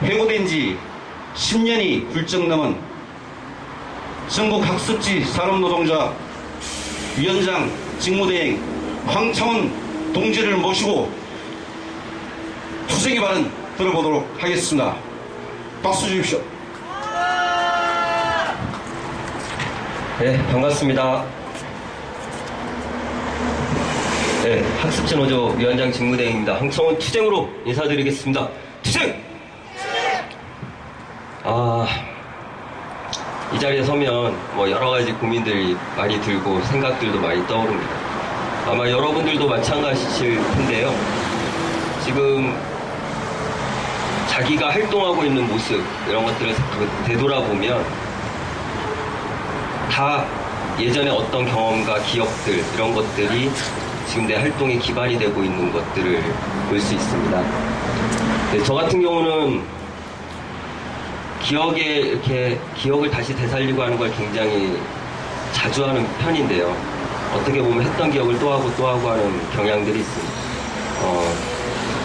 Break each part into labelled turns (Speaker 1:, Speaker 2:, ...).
Speaker 1: 해고된 지 10년이 훌쩍 넘은 전국학습지 산업노동자 위원장 직무대행 황창원 동지를 모시고 투쟁의 발언 들어보도록 하겠습니다. 박수 주십시오.
Speaker 2: 네, 반갑습니다. 네, 학습지 노조 위원장 직무대행입니다. 황창원 투쟁으로 인사드리겠습니다. 투쟁! 이 자리에 서면 여러 가지 고민들이 많이 들고 생각들도 많이 떠오릅니다. 아마 여러분들도 마찬가지실 텐데요. 지금 자기가 활동하고 있는 모습, 이런 것들을 되돌아보면 다 예전에 어떤 경험과 기억들, 이런 것들이 지금 내 활동의 기반이 되고 있는 것들을 볼 수 있습니다. 네, 저 같은 경우는 기억을 다시 되살리고 하는 걸 굉장히 자주 하는 편인데요. 어떻게 보면 했던 기억을 또 하고 하는 경향들이 있습니다.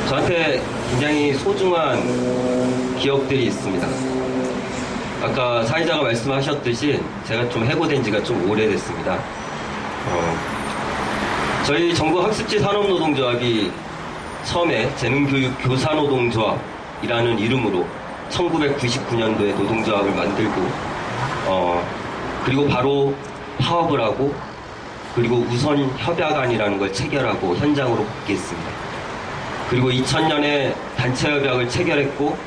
Speaker 2: 저한테 굉장히 소중한 기억들이 있습니다. 아까 사회자가 말씀하셨듯이 제가 좀 해고된 지가 좀 오래됐습니다. 저희 전국학습지 산업노동조합이 처음에 재능교육교사노동조합이라는 이름으로 1999년도에 노동조합을 만들고 그리고 바로 파업을 하고 그리고 우선협약안이라는 걸 체결하고 현장으로 복귀했습니다. 그리고 2000년에 단체협약을 체결했고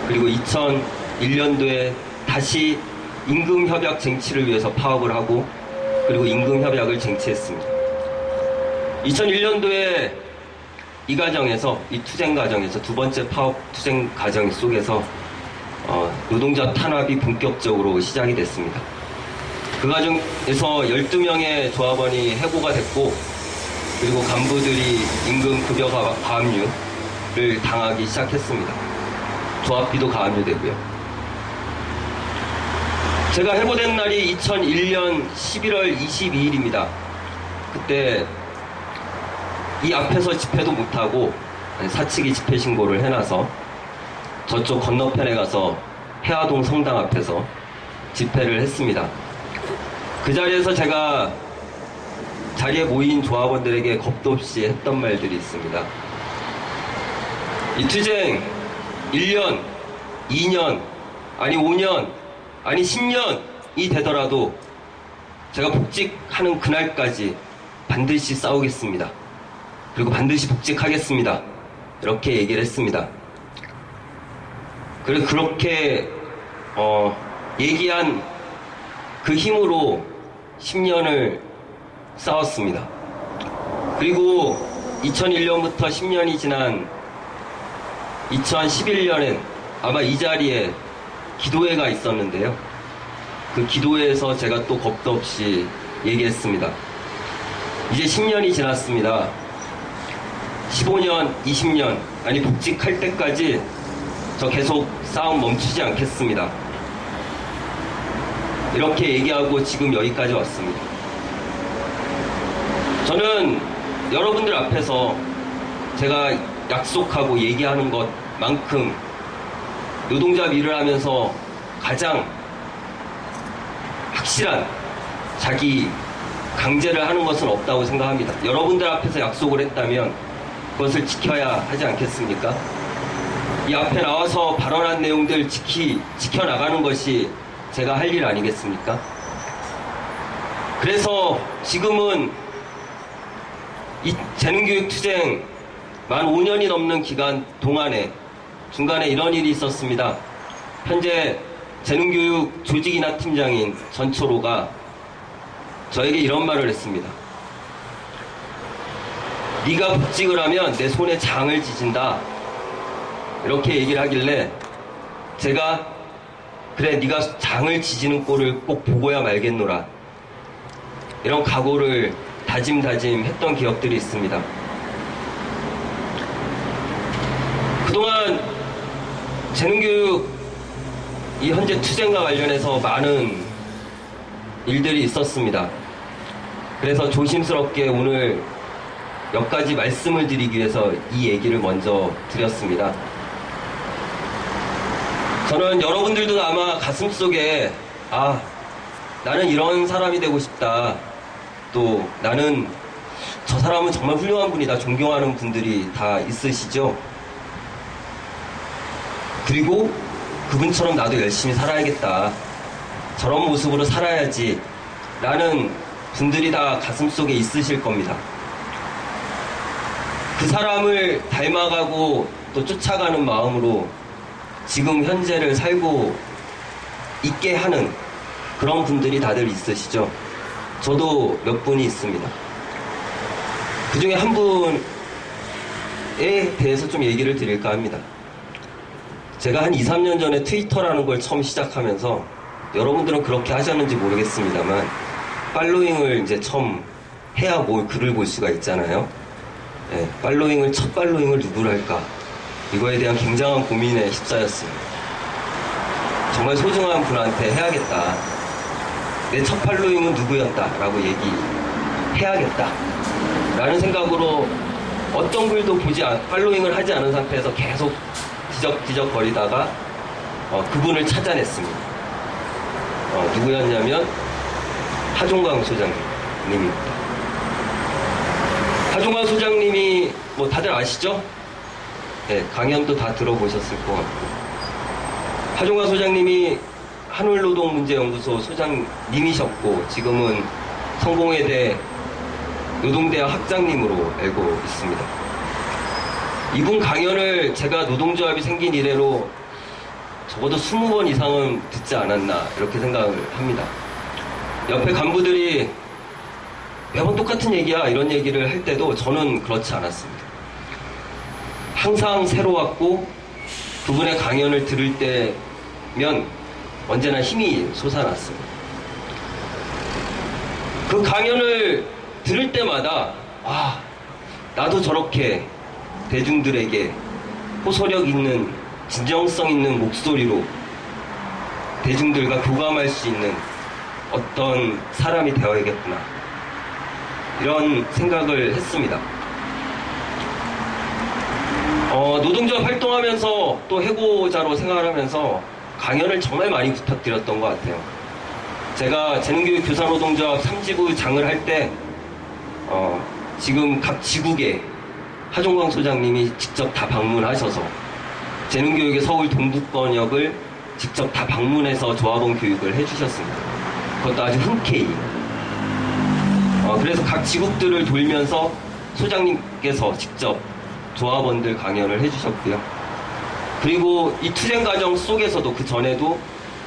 Speaker 2: 그리고 2001년도에 다시 임금협약 쟁취를 위해서 파업을 하고 그리고 임금협약을 쟁취했습니다. 2001년도에 이 과정에서, 이 투쟁 과정에서, 두 번째 파업 투쟁 과정 속에서 노동자 탄압이 본격적으로 시작이 됐습니다. 그 과정에서 12명의 조합원이 해고가 됐고 그리고 간부들이 임금 급여 가압류를 당하기 시작했습니다. 조합비도 가압류되고요. 제가 해고된 날이 2001년 11월 22일입니다. 그때 이 앞에서 집회도 못하고 사측이 집회 신고를 해놔서 저쪽 건너편에 가서 해화동 성당 앞에서 집회를 했습니다. 그 자리에서 제가 자리에 모인 조합원들에게 겁도 없이 했던 말들이 있습니다. 이 투쟁 1년, 2년, 아니 5년, 아니 10년이 되더라도 제가 복직하는 그날까지 반드시 싸우겠습니다. 그리고 반드시 복직하겠습니다. 이렇게 얘기를 했습니다. 그래서 그렇게 얘기한 그 힘으로 10년을 싸웠습니다. 그리고 2001년부터 10년이 지난 2011년엔 아마 이 자리에 기도회가 있었는데요. 그 기도회에서 제가 또 겁도 없이 얘기했습니다. 이제 10년이 지났습니다. 15년, 20년, 아니 복직할 때까지 저 계속 싸움 멈추지 않겠습니다. 이렇게 얘기하고 지금 여기까지 왔습니다. 저는 여러분들 앞에서 제가 약속하고 얘기하는 것만큼 노동자 일을 하면서 가장 확실한 자기 강제를 하는 것은 없다고 생각합니다. 여러분들 앞에서 약속을 했다면 그것을 지켜야 하지 않겠습니까? 이 앞에 나와서 발언한 내용들 지켜나가는 것이 제가 할 일 아니겠습니까? 그래서 지금은 이 재능교육 투쟁 만 5년이 넘는 기간 동안에 중간에 이런 일이 있었습니다. 현재 재능교육 조직이나 팀장인 전초로가 저에게 이런 말을 했습니다. 네가 복직을 하면 내 손에 장을 지진다. 이렇게 얘기를 하길래 제가 그래 네가 장을 지지는 꼴을 꼭 보고야 말겠노라. 이런 각오를 다짐했던 기억들이 있습니다. 그동안 재능교육 이 현재 투쟁과 관련해서 많은 일들이 있었습니다. 그래서 조심스럽게 오늘 몇 가지 말씀을 드리기 위해서 이 얘기를 먼저 드렸습니다. 저는 여러분들도 아마 가슴속에 나는 이런 사람이 되고 싶다. 또 나는 저 사람은 정말 훌륭한 분이다. 존경하는 분들이 다 있으시죠? 그리고 그분처럼 나도 열심히 살아야겠다. 저런 모습으로 살아야지. 라는 분들이 다 가슴속에 있으실 겁니다. 그 사람을 닮아가고 또 쫓아가는 마음으로 지금 현재를 살고 있게 하는 그런 분들이 다들 있으시죠? 저도 몇 분이 있습니다. 그 중에 한 분에 대해서 좀 얘기를 드릴까 합니다. 제가 한 2, 3년 전에 트위터라는 걸 처음 시작하면서 여러분들은 그렇게 하셨는지 모르겠습니다만 팔로잉을 이제 처음 해야 글을 볼 수가 있잖아요. 첫 팔로잉을 누구를 할까? 이거에 대한 굉장한 고민에 휩싸였습니다. 정말 소중한 분한테 해야겠다. 내 첫 팔로잉은 누구였다 라고 얘기해야겠다 라는 생각으로 어떤 글도 팔로잉을 하지 않은 상태에서 계속 뒤적뒤적 거리다가 그분을 찾아냈습니다. 누구였냐면 하종광 소장님입니다. 하종광 소장님이 뭐 다들 아시죠? 네, 강연도 다 들어보셨을 것 같고, 하종광 소장님이 한울노동문제연구소 소장님이셨고 지금은 성공회대 노동대학 학장님으로 알고 있습니다. 이분 강연을 제가 노동조합이 생긴 이래로 적어도 20번 이상은 듣지 않았나 이렇게 생각을 합니다. 옆에 간부들이 매번 똑같은 얘기야 이런 얘기를 할 때도 저는 그렇지 않았습니다. 항상 새로웠고 그분의 강연을 들을 때면 언제나 힘이 솟아났습니다. 그 강연을 들을 때마다 나도 저렇게 대중들에게 호소력 있는 진정성 있는 목소리로 대중들과 교감할 수 있는 어떤 사람이 되어야겠구나 이런 생각을 했습니다. 노동조합 활동하면서 또 해고자로 생활하면서 강연을 정말 많이 부탁드렸던 것 같아요. 제가 재능교육 교사노동조합 3지부 장을 할 때 지금 각 지국에 하종광 소장님이 직접 다 방문하셔서 재능교육의 서울 동북권역을 직접 다 방문해서 조합원 교육을 해주셨습니다. 그것도 아주 흔쾌히. 그래서 각 지국들을 돌면서 소장님께서 직접 조합원들 강연을 해주셨고요. 그리고 이 투쟁 과정 속에서도 그 전에도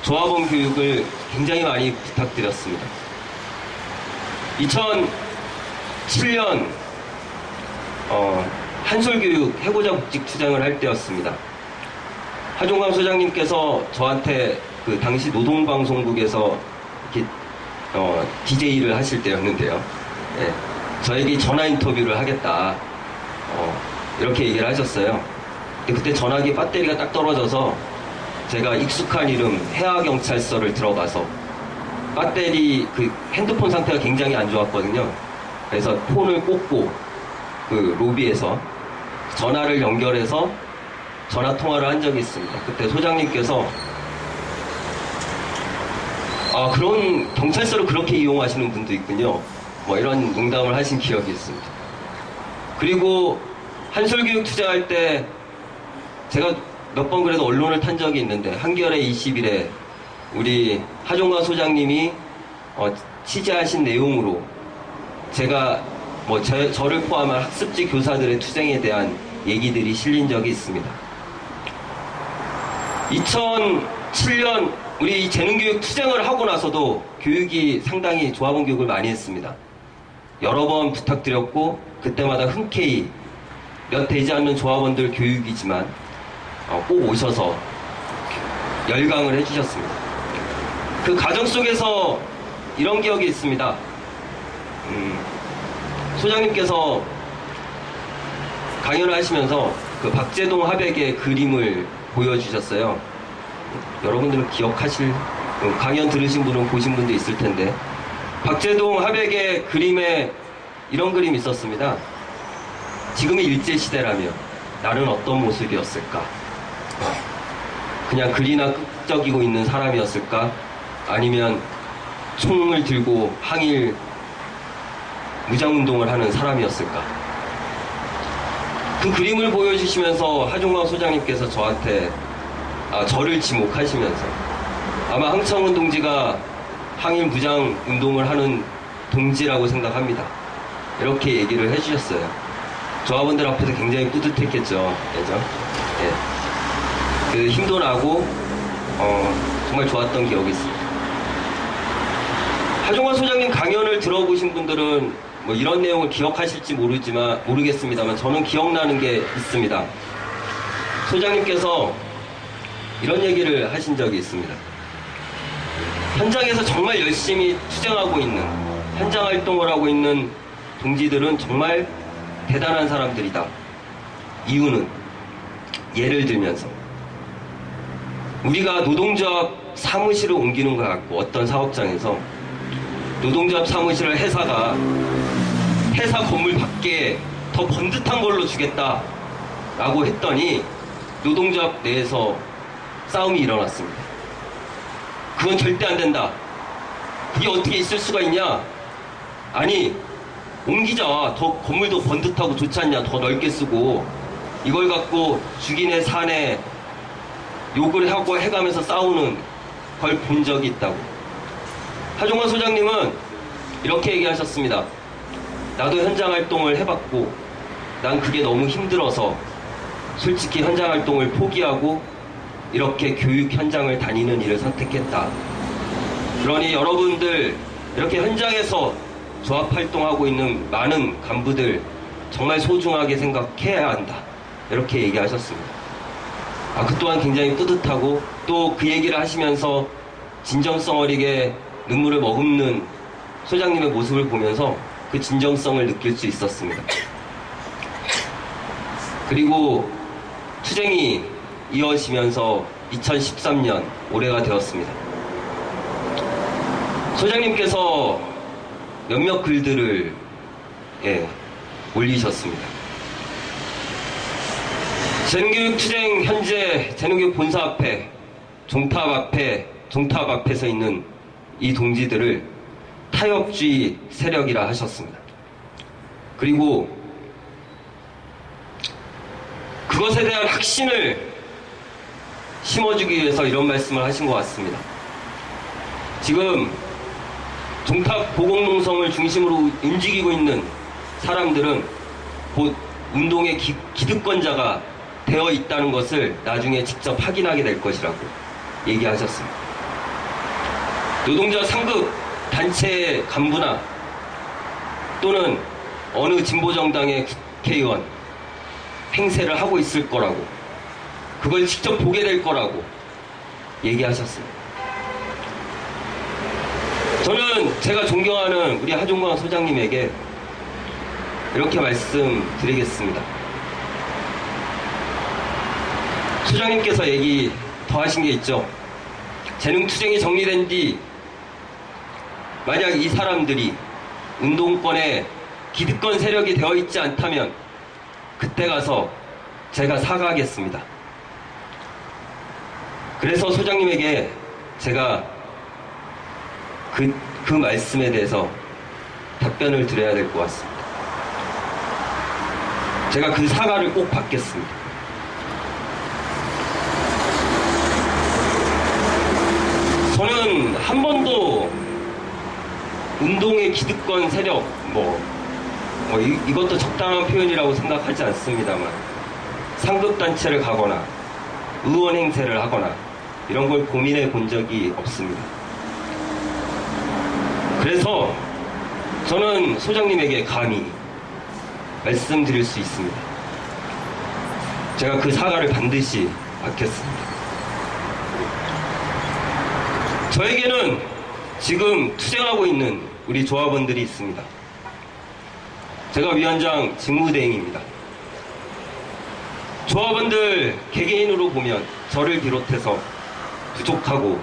Speaker 2: 조합원 교육을 굉장히 많이 부탁드렸습니다. 2007년 한솔교육 해고자 복직 투쟁을 할 때였습니다. 하종광 소장님께서 저한테 그 당시 노동방송국에서 이렇게 DJ를 하실 때였는데요. 저에게 전화 인터뷰를 하겠다 이렇게 얘기를 하셨어요. 근데 그때 전화기 배터리가 딱 떨어져서 제가 익숙한 이름 해화경찰서를 들어가서 배터리 그 핸드폰 상태가 굉장히 안 좋았거든요. 그래서 폰을 꽂고 그 로비에서 전화를 연결해서 전화 통화를 한 적이 있습니다. 그때 소장님께서 그런 경찰서를 그렇게 이용하시는 분도 있군요. 뭐 이런 농담을 하신 기억이 있습니다. 그리고 한솔교육 투쟁할 때 제가 몇 번 그래도 언론을 탄 적이 있는데 한겨레 20일에 우리 하종광 소장님이 취재하신 내용으로 제가 저를 포함한 학습지 교사들의 투쟁에 대한 얘기들이 실린 적이 있습니다. 2007년 우리 재능교육 투쟁을 하고 나서도 교육이 상당히 조합원 교육을 많이 했습니다. 여러 번 부탁드렸고 그때마다 흔쾌히 몇 되지 않는 조합원들 교육이지만 꼭 오셔서 열강을 해주셨습니다. 그 과정 속에서 이런 기억이 있습니다. 소장님께서 강연을 하시면서 그 박재동 화백의 그림을 보여주셨어요. 여러분들은 강연 들으신 분은 보신 분도 있을 텐데 박재동 화백의 그림에 이런 그림이 있었습니다. 지금의 일제시대라면 나는 어떤 모습이었을까? 그냥 글이나 끄적이고 있는 사람이었을까? 아니면 총을 들고 항일 무장운동을 하는 사람이었을까? 그 그림을 보여주시면서 하종광 소장님께서 저를 지목하시면서 아마 황창훈 동지가 항일 무장운동을 하는 동지라고 생각합니다. 이렇게 얘기를 해주셨어요. 조합원들 앞에서 굉장히 뿌듯했겠죠. 그죠? 예. 그 힘도 나고 정말 좋았던 기억이 있습니다. 하종환 소장님 강연을 들어보신 분들은 뭐 이런 내용을 기억하실지 모르겠습니다만 저는 기억나는 게 있습니다. 소장님께서 이런 얘기를 하신 적이 있습니다. 현장에서 정말 열심히 투쟁하고 있는, 현장 활동을 하고 있는 동지들은 정말 대단한 사람들이다. 이유는 예를 들면서 우리가 노동조합 사무실을 옮기는 것 같고 어떤 사업장에서 노동조합 사무실을 회사 건물 밖에 더 번듯한 걸로 주겠다라고 했더니 노동조합 내에서 싸움이 일어났습니다. 그건 절대 안 된다. 그게 어떻게 있을 수가 있냐? 아니, 옮기자. 더 건물도 번듯하고 좋지 않냐? 더 넓게 쓰고 이걸 갖고 죽이네 사네 욕을 하고 해가면서 싸우는 걸 본 적이 있다고. 하종환 소장님은 이렇게 얘기하셨습니다. 나도 현장 활동을 해봤고 난 그게 너무 힘들어서 솔직히 현장 활동을 포기하고 이렇게 교육 현장을 다니는 일을 선택했다. 그러니 여러분들 이렇게 현장에서 조합 활동하고 있는 많은 간부들 정말 소중하게 생각해야 한다. 이렇게 얘기하셨습니다. 그 또한 굉장히 뿌듯하고 또 그 얘기를 하시면서 진정성 어리게 눈물을 머금는 소장님의 모습을 보면서 그 진정성을 느낄 수 있었습니다. 그리고 투쟁이 이어지면서 2013년 올해가 되었습니다. 소장님께서 몇몇 글들을 올리셨습니다. 재능교육 투쟁 현재 재능교육 본사 앞에 종탑 앞에 서 있는 이 동지들을 타협주의 세력이라 하셨습니다. 그리고 그것에 대한 확신을 심어주기 위해서 이런 말씀을 하신 것 같습니다. 지금 종탑 보공농성을 중심으로 움직이고 있는 사람들은 곧 운동의 기득권자가 되어 있다는 것을 나중에 직접 확인하게 될 것이라고 얘기하셨습니다. 노동자 상급 단체 간부나 또는 어느 진보정당의 국회의원 행세를 하고 있을 거라고, 그걸 직접 보게 될 거라고 얘기하셨습니다. 저는 제가 존경하는 우리 하종광 소장님에게 이렇게 말씀드리겠습니다. 소장님께서 얘기 더 하신 게 있죠. 재능투쟁이 정리된 뒤 만약 이 사람들이 운동권의 기득권 세력이 되어 있지 않다면 그때 가서 제가 사과하겠습니다. 그래서 소장님에게 제가 그 말씀에 대해서 답변을 드려야 될 것 같습니다. 제가 그 사과를 꼭 받겠습니다. 저는 한 번도 운동의 기득권 세력, 이것도 적당한 표현이라고 생각하지 않습니다만, 상급단체를 가거나, 의원 행세를 하거나, 이런 걸 고민해 본 적이 없습니다. 그래서 저는 소장님에게 감히 말씀드릴 수 있습니다. 제가 그 사과를 반드시 받겠습니다. 저에게는 지금 투쟁하고 있는 우리 조합원들이 있습니다. 제가 위원장 직무대행입니다. 조합원들 개개인으로 보면 저를 비롯해서 부족하고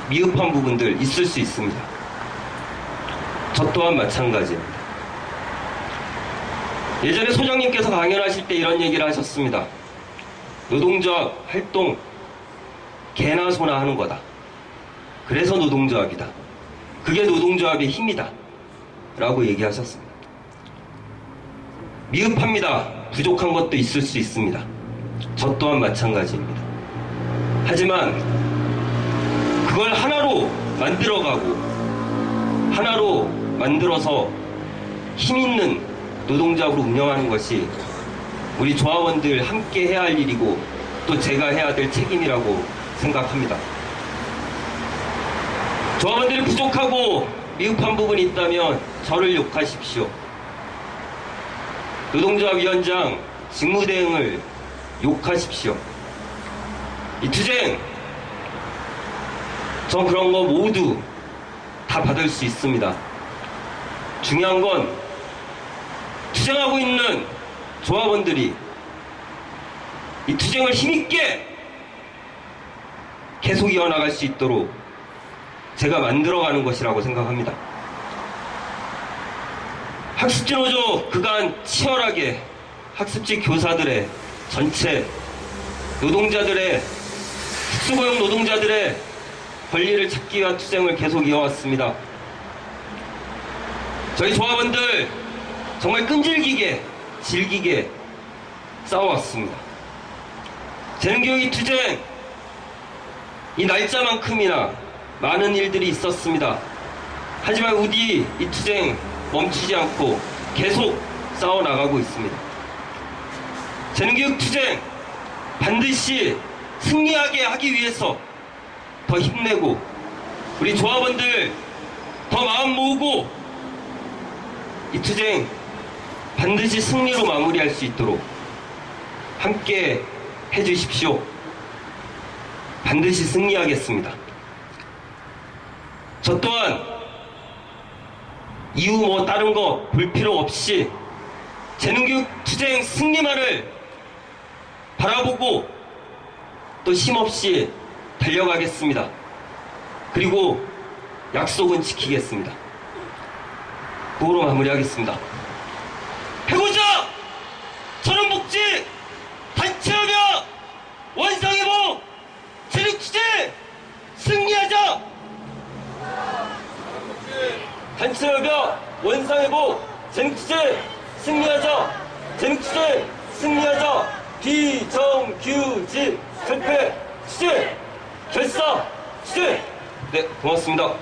Speaker 2: 미흡한 부분들 있을 수 있습니다. 저 또한 마찬가지입니다. 예전에 소장님께서 강연하실 때 이런 얘기를 하셨습니다. 노동조합 활동 개나 소나 하는 거다. 그래서 노동조합이다. 그게 노동조합의 힘이다. 라고 얘기하셨습니다. 미흡합니다. 부족한 것도 있을 수 있습니다. 저 또한 마찬가지입니다. 하지만 그걸 하나로 만들어가고 하나로 만들어서 힘있는 노동조합으로 운영하는 것이 우리 조합원들 함께 해야 할 일이고 또 제가 해야 될 책임이라고 생각합니다. 조합원들이 부족하고 미흡한 부분이 있다면 저를 욕하십시오. 노동조합위원장 직무대행을 욕하십시오. 이 투쟁, 전 그런 거 모두 다 받을 수 있습니다. 중요한 건 투쟁하고 있는 조합원들이 이 투쟁을 힘있게 계속 이어나갈 수 있도록 제가 만들어가는 것이라고 생각합니다. 학습지 노조 그간 치열하게 학습지 교사들의 전체 노동자들의 특수고용 노동자들의 권리를 찾기 위한 투쟁을 계속 이어왔습니다. 저희 조합원들 정말 끈질기게 질기게 싸워왔습니다. 재능교육의 투쟁 이 날짜만큼이나 많은 일들이 있었습니다. 하지만 우리 이 투쟁 멈추지 않고 계속 싸워나가고 있습니다. 재능교육 투쟁 반드시 승리하게 하기 위해서 더 힘내고 우리 조합원들 더 마음 모으고 이 투쟁 반드시 승리로 마무리할 수 있도록 함께 해주십시오. 반드시 승리하겠습니다. 저 또한 이후 다른 거 볼 필요 없이 재능교육 투쟁 승리만을 바라보고 또 힘없이 달려가겠습니다. 그리고 약속은 지키겠습니다. 그거로 마무리하겠습니다. 해보자! 전원복지 단체협약 원상회복 재능투쟁 승리하자! 단체협약 원상회복 재능투쟁 승리하자! 재능투쟁 승리하자! 비정규직 철폐 투쟁 결사 투쟁. 네, 고맙습니다.